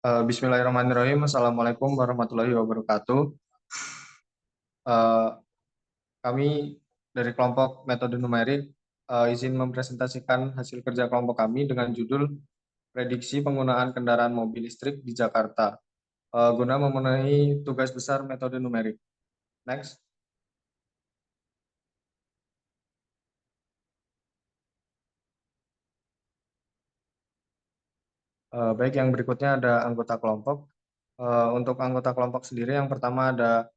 Bismillahirrahmanirrahim. Assalamualaikum warahmatullahi wabarakatuh. Eh, Kami dari kelompok metode numerik izin mempresentasikan hasil kerja kelompok kami dengan judul Prediksi Penggunaan Kendaraan Mobil Listrik di Jakarta guna memenuhi tugas besar metode numerik. Next. Baik, yang berikutnya ada anggota kelompok. Untuk anggota kelompok sendiri, yang pertama ada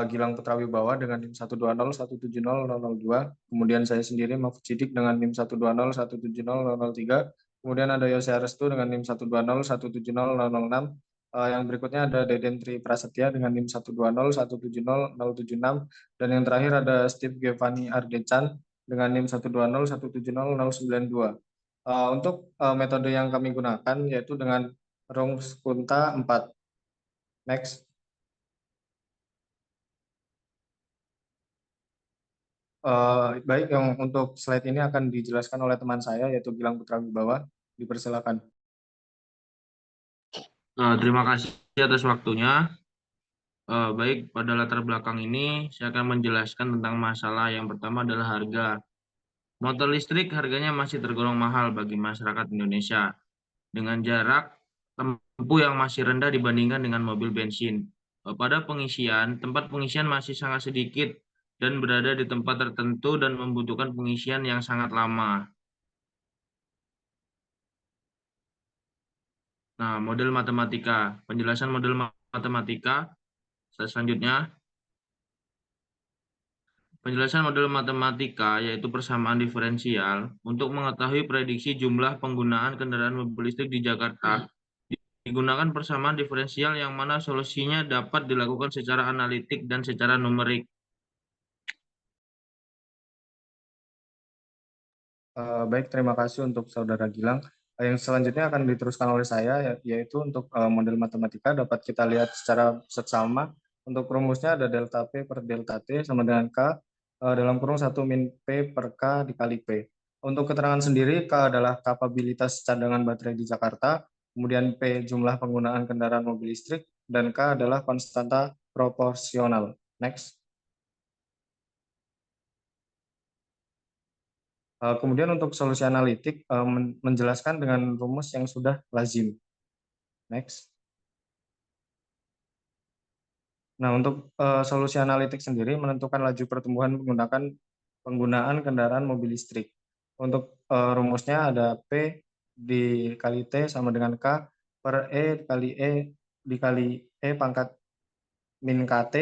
Gilang Putra Wibawa dengan NIM 120170002. Kemudian saya sendiri Mahfud Sidik dengan NIM 120170003. Kemudian ada Yose Arestu dengan NIM 120170006. Yang berikutnya ada Deden Tri Prasetya dengan NIM 120170076. Dan yang terakhir ada Steve Gevani Ardechan dengan NIM 120170092. Untuk metode yang kami gunakan yaitu dengan rumus kunta 4. Next. Baik, yang untuk slide ini akan dijelaskan oleh teman saya, yaitu Gilang Putra Wibawa. Dipersilakan. Terima kasih atas waktunya. Baik, pada latar belakang ini saya akan menjelaskan tentang masalah yang pertama adalah harga. Motor listrik harganya masih tergolong mahal bagi masyarakat Indonesia dengan jarak tempuh yang masih rendah dibandingkan dengan mobil bensin. Pada pengisian, tempat pengisian masih sangat sedikit dan berada di tempat tertentu dan membutuhkan pengisian yang sangat lama. Nah, model matematika. Penjelasan model matematika. Selanjutnya, penjelasan model matematika yaitu persamaan diferensial untuk mengetahui prediksi jumlah penggunaan kendaraan mobil listrik di Jakarta. Digunakan persamaan diferensial yang mana solusinya dapat dilakukan secara analitik dan secara numerik. Baik, terima kasih untuk Saudara Gilang. Yang selanjutnya akan diteruskan oleh saya, yaitu untuk model matematika dapat kita lihat secara seksama. Untuk rumusnya ada delta P per delta T sama dengan K dalam kurung 1 min P per K dikali P. Untuk keterangan sendiri, K adalah kapabilitas cadangan baterai di Jakarta, kemudian P jumlah penggunaan kendaraan mobil listrik, dan K adalah konstanta proporsional. Next. Kemudian untuk solusi analitik menjelaskan dengan rumus yang sudah lazim. Next. Nah, untuk solusi analitik sendiri menentukan laju pertumbuhan menggunakan penggunaan kendaraan mobil listrik. Untuk rumusnya ada P dikali T sama dengan K per dikali E pangkat min KT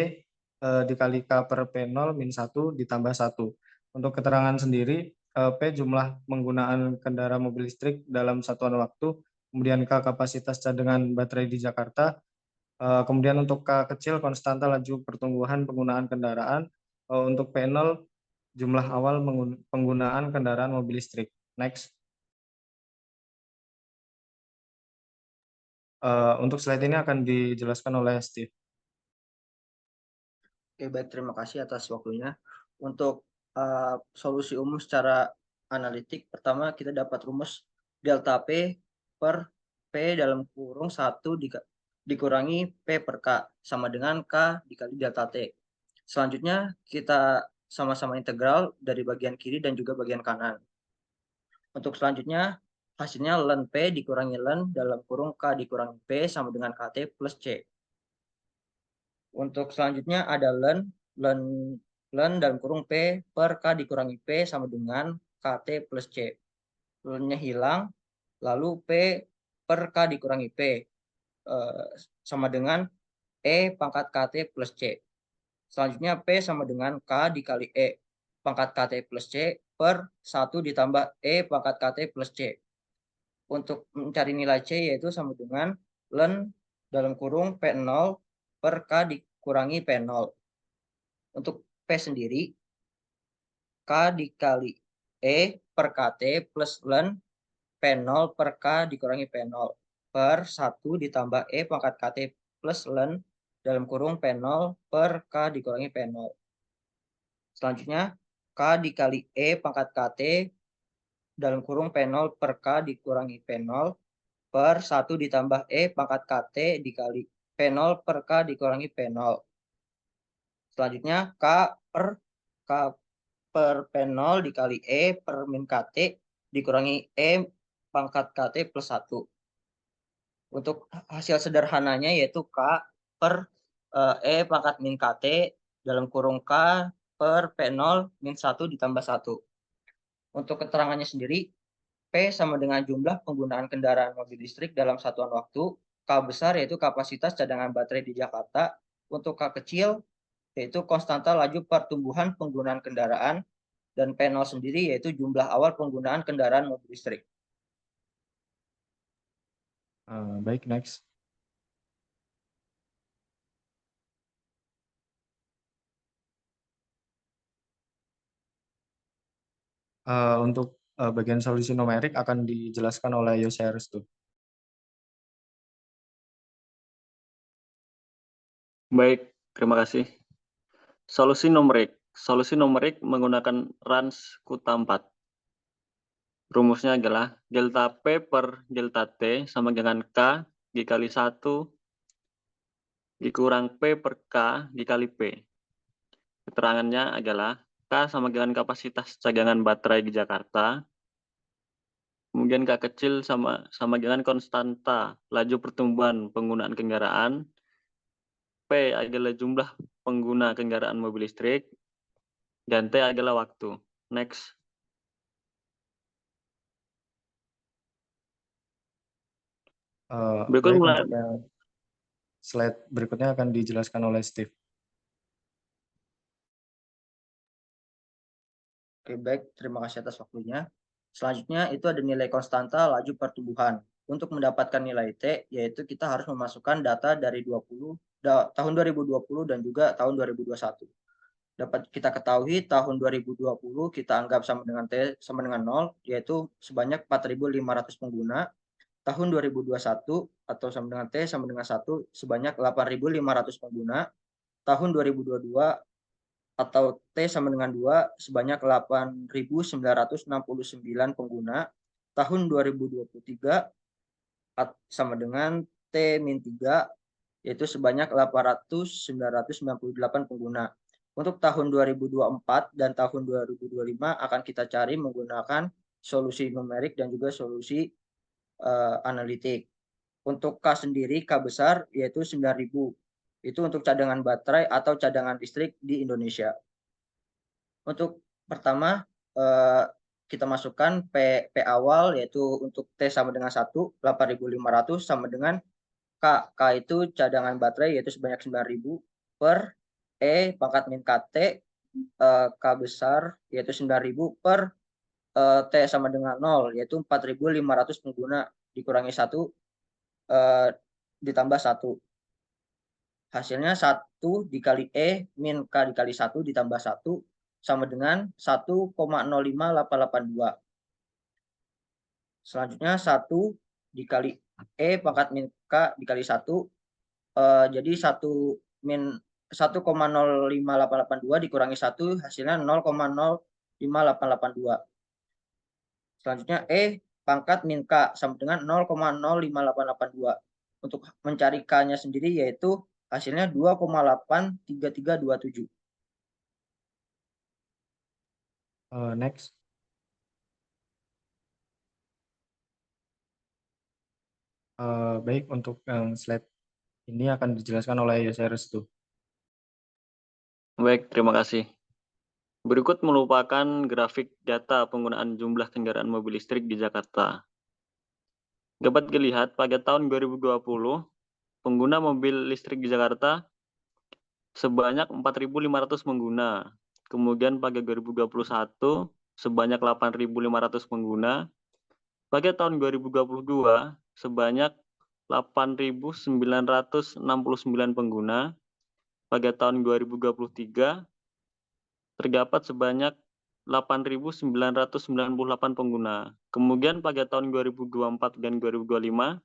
dikali K per P0 min 1 ditambah 1. Untuk keterangan sendiri, P jumlah penggunaan kendaraan mobil listrik dalam satuan waktu, kemudian K kapasitas cadangan baterai di Jakarta, kemudian untuk K kecil konstanta laju pertumbuhan penggunaan kendaraan, untuk P0 jumlah awal penggunaan kendaraan mobil listrik. Next. Untuk slide ini akan dijelaskan oleh Steve. Oke, baik, terima kasih atas waktunya. Untuk solusi umum secara analitik, pertama kita dapat rumus delta P per P dalam kurung 1 dikurangi P per K sama dengan K dikali delta T. Selanjutnya kita sama-sama integral dari bagian kiri dan juga bagian kanan. Untuk selanjutnya hasilnya ln P dikurangi ln dalam kurung K dikurangi P sama dengan KT plus C. Untuk selanjutnya ada ln dalam kurung P per K dikurangi P sama dengan KT plus C. Ln-nya hilang, lalu P per K dikurangi P sama dengan E pangkat KT plus C. Selanjutnya P sama dengan K dikali E pangkat KT plus C per 1 ditambah E pangkat KT plus C. Untuk mencari nilai C yaitu sama dengan ln dalam kurung P0 per K dikurangi P0. Untuk P sendiri, K dikali E per KT plus ln P0 per K dikurangi P0 per 1 ditambah E pangkat KT plus ln dalam kurung P0 per K dikurangi P0. Selanjutnya, K dikali E pangkat KT dalam kurung P0 per K dikurangi P0 per 1 ditambah E pangkat KT dikali P0 per K dikurangi P0. Selanjutnya K per P0 dikali E per min KT dikurangi E pangkat KT plus 1. Untuk hasil sederhananya yaitu K per E pangkat min KT dalam kurung K per P0 min 1 ditambah 1. Untuk keterangannya sendiri, P sama dengan jumlah penggunaan kendaraan mobil listrik dalam satuan waktu. K besar yaitu kapasitas cadangan baterai di Jakarta. Untuk K kecil yaitu konstanta laju pertumbuhan penggunaan kendaraan. Dan P0 sendiri yaitu jumlah awal penggunaan kendaraan mobil listrik. Baik, next. Untuk bagian solusi numerik akan dijelaskan oleh Yose Aristu. Baik, terima kasih. Solusi numerik. Solusi numerik menggunakan Rans Kuta 4. Rumusnya adalah delta P per delta T sama dengan K dikali 1 dikurang P per K dikali P. Keterangannya adalah K sama dengan kapasitas cadangan baterai di Jakarta. Kemudian K kecil sama dengan konstanta laju pertumbuhan penggunaan kendaraan. P adalah jumlah pengguna kendaraan mobil listrik. Dan T adalah waktu. Next. Baik, untuk slide berikutnya akan dijelaskan oleh Steve. Oke, baik. Terima kasih atas waktunya. Selanjutnya itu ada nilai konstanta laju pertumbuhan. Untuk mendapatkan nilai T, yaitu kita harus memasukkan data dari tahun 2020 dan juga tahun 2021. Dapat kita ketahui tahun 2020 kita anggap sama dengan T sama dengan 0, yaitu sebanyak 4.500 pengguna. Tahun 2021 atau sama dengan T sama dengan 1 sebanyak 8.500 pengguna. Tahun 2022 atau T sama dengan 2 sebanyak 8.969 pengguna. Tahun 2023 sama dengan T-3 yaitu sebanyak 800.998 pengguna. Untuk tahun 2024 dan tahun 2025 akan kita cari menggunakan solusi numerik dan juga solusi analitik. Untuk K sendiri, K besar yaitu 9.000. Itu untuk cadangan baterai atau cadangan listrik di Indonesia. Untuk pertama, kita masukkan P awal yaitu untuk T sama dengan 1, 8.500 sama dengan K. K itu cadangan baterai yaitu sebanyak 9.000 per E pangkat min KT K besar yaitu 9.000 per T sama dengan 0 yaitu 4.500 pengguna dikurangi 1 ditambah 1. Hasilnya 1 dikali E min K dikali 1 ditambah 1 sama dengan 1,05882. Selanjutnya 1 dikali E pangkat min K dikali 1 jadi 1 min 1,05882 dikurangi 1 hasilnya 0,05882. Selanjutnya E pangkat min K sama dengan 0,05882. Untuk mencari K-nya sendiri yaitu hasilnya 2,83327. Next. Baik, untuk slide ini akan dijelaskan oleh Yose Aristu. Baik, terima kasih. Berikut merupakan grafik data penggunaan jumlah kendaraan mobil listrik di Jakarta. Dapat dilihat pada tahun 2020, pengguna mobil listrik di Jakarta sebanyak 4.500 pengguna. Kemudian pada 2021 sebanyak 8.500 pengguna. Pada tahun 2022 sebanyak 8.969 pengguna. Pada tahun 2023 terdapat sebanyak 8.998 pengguna. Kemudian pada tahun 2024 dan 2025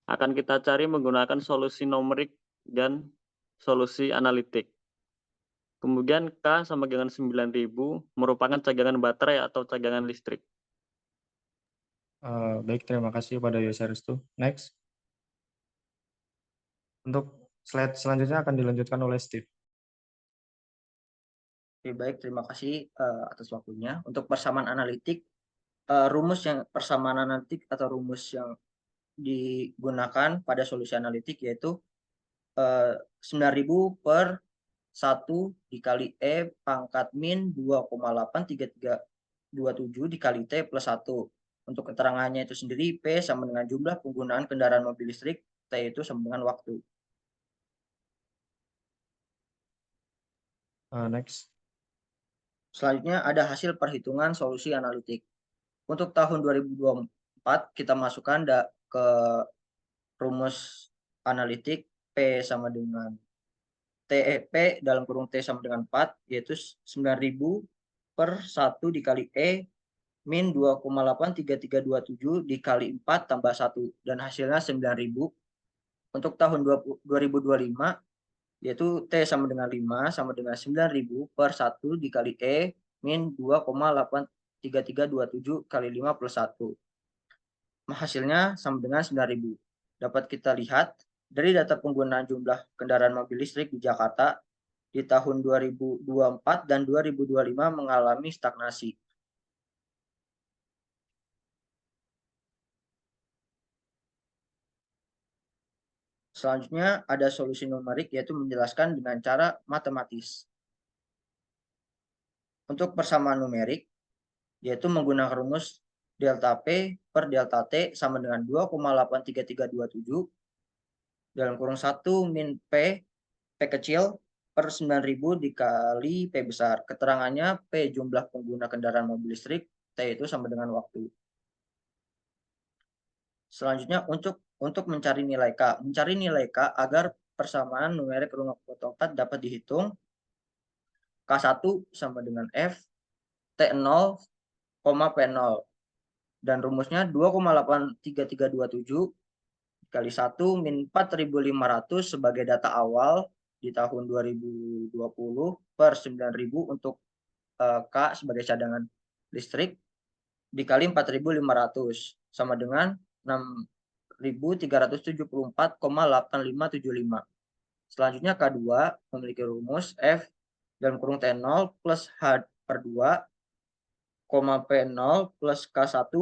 akan kita cari menggunakan solusi numerik dan solusi analitik. Kemudian K sama dengan 9.000 merupakan cadangan baterai atau cadangan listrik. Baik, terima kasih pada Yosarestu. Next. Untuk slide selanjutnya akan dilanjutkan oleh Steve. Oke, baik, terima kasih atas waktunya. Untuk persamaan analitik, persamaan analitik atau rumus yang digunakan pada solusi analitik yaitu 9.000 per 1 dikali E pangkat min 2,83327 dikali T plus 1. Untuk keterangannya itu sendiri, P sama dengan jumlah penggunaan kendaraan mobil listrik, T itu sama dengan waktu. Next. Selanjutnya ada hasil perhitungan solusi analitik. Untuk tahun 2024 kita masukkan ke rumus analitik P sama dengan P dalam kurung T sama dengan 4, yaitu 9.000 per 1 dikali E min 2,83327 dikali 4 tambah 1, dan hasilnya 9.000. Untuk tahun 2025, yaitu T sama dengan 5 sama dengan 9.000 per 1 dikali E min 2,83327 kali 5 plus 1. Hasilnya sama dengan 9.000. Dapat kita lihat dari data penggunaan jumlah kendaraan mobil listrik di Jakarta di tahun 2024 dan 2025 mengalami stagnasi. Selanjutnya ada solusi numerik, yaitu menjelaskan dengan cara matematis. Untuk persamaan numerik, yaitu menggunakan rumus delta P per delta T sama dengan 2,83327 dalam kurung 1 min P kecil per 9.000 dikali P besar. Keterangannya P jumlah pengguna kendaraan mobil listrik, T itu sama dengan waktu. Selanjutnya untuk mencari nilai K. Mencari nilai K agar persamaan numerik ruang potong 4 dapat dihitung. K1 sama dengan F T0, P0. Dan rumusnya 2,83327 kali 1 min 4.500 sebagai data awal di tahun 2020 per 9.000 untuk K sebagai cadangan listrik dikali 4.500 sama dengan 6.374,8575. Selanjutnya K2 memiliki rumus F dalam kurung T0 plus H per 2, P0 plus K1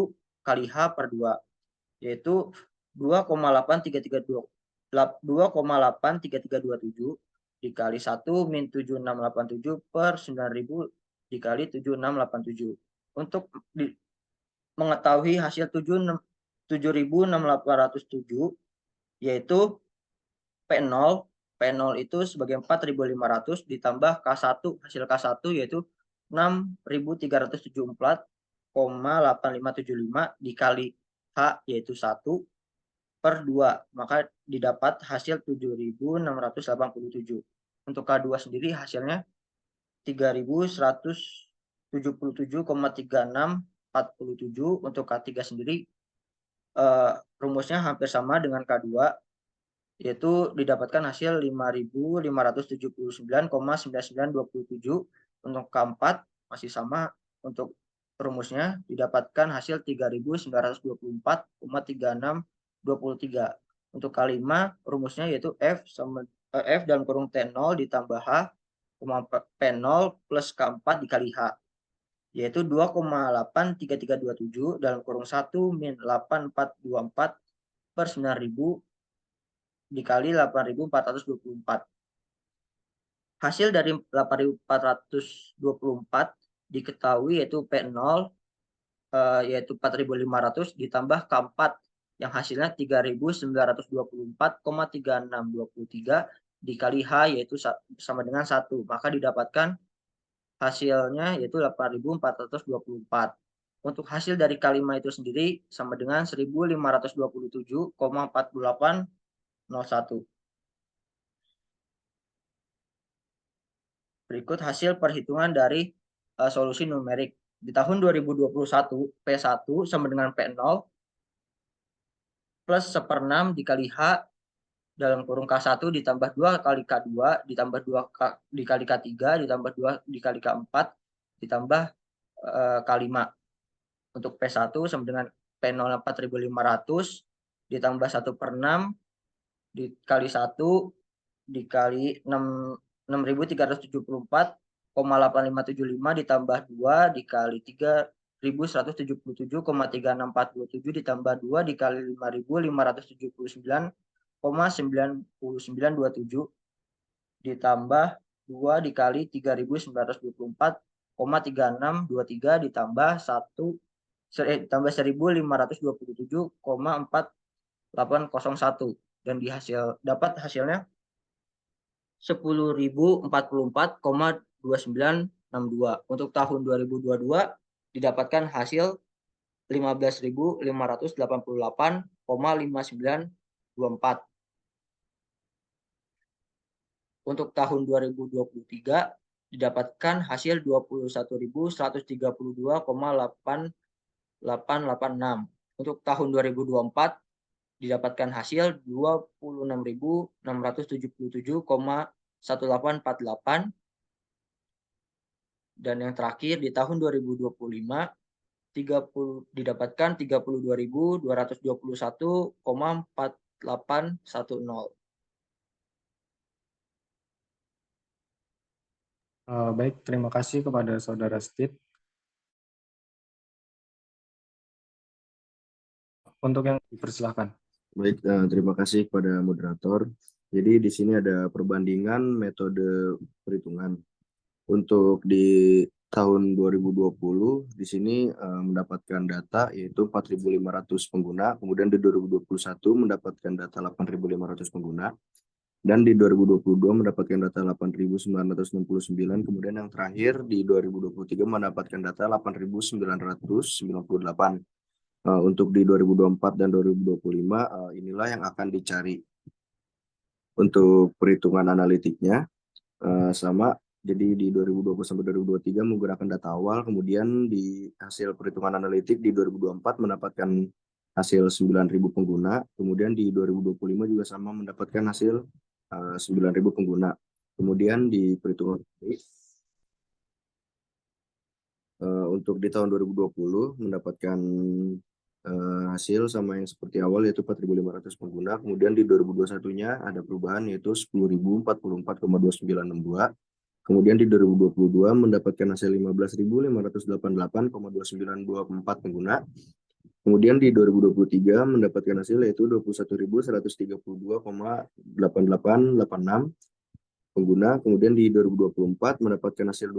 kali H per 2, yaitu 2,83327 dikali 1 min 7687 per 9.000 dikali 7687. Untuk mengetahui hasil 7.607 yaitu P0 itu sebagai 4.500 ditambah K1, hasil K1 yaitu 6.374,8575 dikali H yaitu 1 per 2, maka didapat hasil 7.687. Untuk K2 sendiri hasilnya 3.177,3647. Untuk K3 sendiri rumusnya hampir sama dengan K2, yaitu didapatkan hasil 5.579,9927. Untuk K4 masih sama, untuk rumusnya didapatkan hasil 3.924,3623. Untuk K5 rumusnya yaitu F dalam kurung T0 ditambah H, P0 plus K4 dikali H, yaitu 2,83327 dalam kurung 1 min 8424 per 9.000 dikali 8.424. Hasil dari 8.424 diketahui yaitu P0 yaitu 4.500 ditambah K4 yang hasilnya 3.924,3623 dikali H yaitu sama dengan 1, maka didapatkan hasilnya yaitu 8.424. Untuk hasil dari K5 itu sendiri sama dengan 1.527,4801. Berikut hasil perhitungan dari solusi numerik. Di tahun 2021, P1 sama dengan P0 plus 1/6 dikali H dalam kurung K1 ditambah 2 kali K2 ditambah 2 dikali K3 ditambah 2 dikali K4 ditambah K5. Untuk P1 sama dengan P0 4.500 ditambah 1/6 dikali 1 dikali 6.374,8575 ditambah 2 dikali 3.177,36427 ditambah 2 dikali 5.579,9927 ditambah 2 dikali 3.924,3623 ditambah 1.527,4801 dan dapat hasilnya 10.044,2962. Untuk tahun 2022 didapatkan hasil 15.588,5924. Untuk tahun 2023 didapatkan hasil 21.132,8886. Untuk tahun 2024 didapatkan hasil 26.677,1848 dan yang terakhir di tahun 2025 didapatkan 32.221,4810. Baik, terima kasih kepada Saudara Steve. Untuk yang dipersilahkan. Baik, terima kasih kepada moderator. Jadi di sini ada perbandingan metode perhitungan. Untuk di tahun 2020 di sini mendapatkan data yaitu 4.500 pengguna, kemudian di 2021 mendapatkan data 8.500 pengguna, dan di 2022 mendapatkan data 8.969, kemudian yang terakhir di 2023 mendapatkan data 8.998. Untuk di 2024 dan 2025 inilah yang akan dicari. Untuk perhitungan analitiknya sama, jadi di 2020 sampai 2023 menggunakan data awal, kemudian di hasil perhitungan analitik di 2024 mendapatkan hasil 9.000 pengguna, kemudian di 2025 juga sama mendapatkan hasil 9.000 pengguna. Kemudian di perhitungan untuk di tahun 2020 mendapatkan hasil sama yang seperti awal yaitu 4.500 pengguna, kemudian di 2021-nya ada perubahan yaitu 10.044,2962, kemudian di 2022 mendapatkan hasil 15.588,2924 pengguna, kemudian di 2023 mendapatkan hasil yaitu 21.132,8886 pengguna, kemudian di 2024 mendapatkan hasil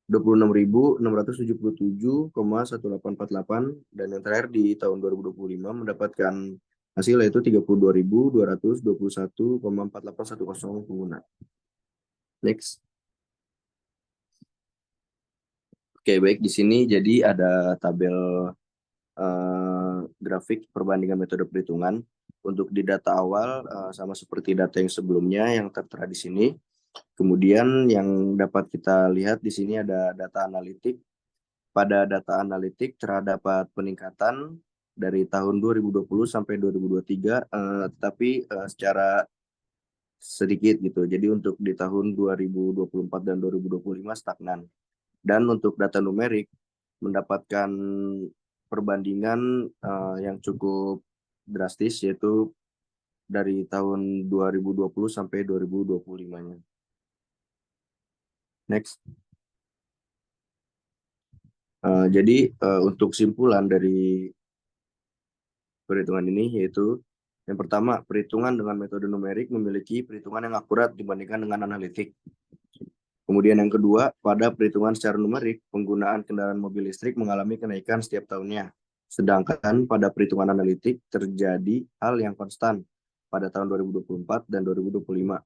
2677,1848 dan yang terakhir di tahun 2025 mendapatkan hasil yaitu 32.221,4810 pengguna. Next. Oke, baik, di sini jadi ada tabel grafik perbandingan metode perhitungan. Untuk di data awal sama seperti data yang sebelumnya yang tertera di sini. Kemudian yang dapat kita lihat di sini ada data analitik. Pada data analitik terdapat peningkatan dari tahun 2020 sampai 2023, tetapi secara sedikit gitu. Jadi untuk di tahun 2024 dan 2025 stagnan. Dan untuk data numerik mendapatkan perbandingan yang cukup drastis yaitu dari tahun 2020 sampai 2025-nya. Next. Jadi untuk simpulan dari perhitungan ini yaitu yang pertama, perhitungan dengan metode numerik memiliki perhitungan yang akurat dibandingkan dengan analitik. Kemudian yang kedua, pada perhitungan secara numerik, penggunaan kendaraan mobil listrik mengalami kenaikan setiap tahunnya. Sedangkan pada perhitungan analitik terjadi hal yang konstan pada tahun 2024 dan 2025.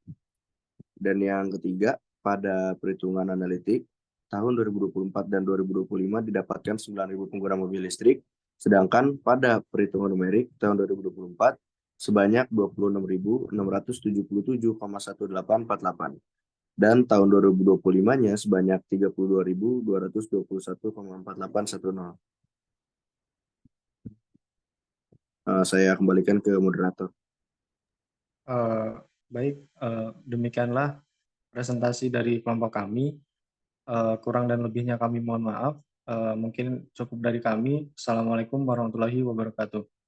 Dan yang ketiga, pada perhitungan analitik, tahun 2024 dan 2025 didapatkan 9.000 pengguna mobil listrik, sedangkan pada perhitungan numerik tahun 2024 sebanyak 26.677,1848 dan tahun 2025-nya sebanyak 32.221,4810. Saya kembalikan ke moderator. Baik, demikianlah presentasi dari kelompok kami. Kurang dan lebihnya kami mohon maaf. Mungkin cukup dari kami. Assalamualaikum warahmatullahi wabarakatuh.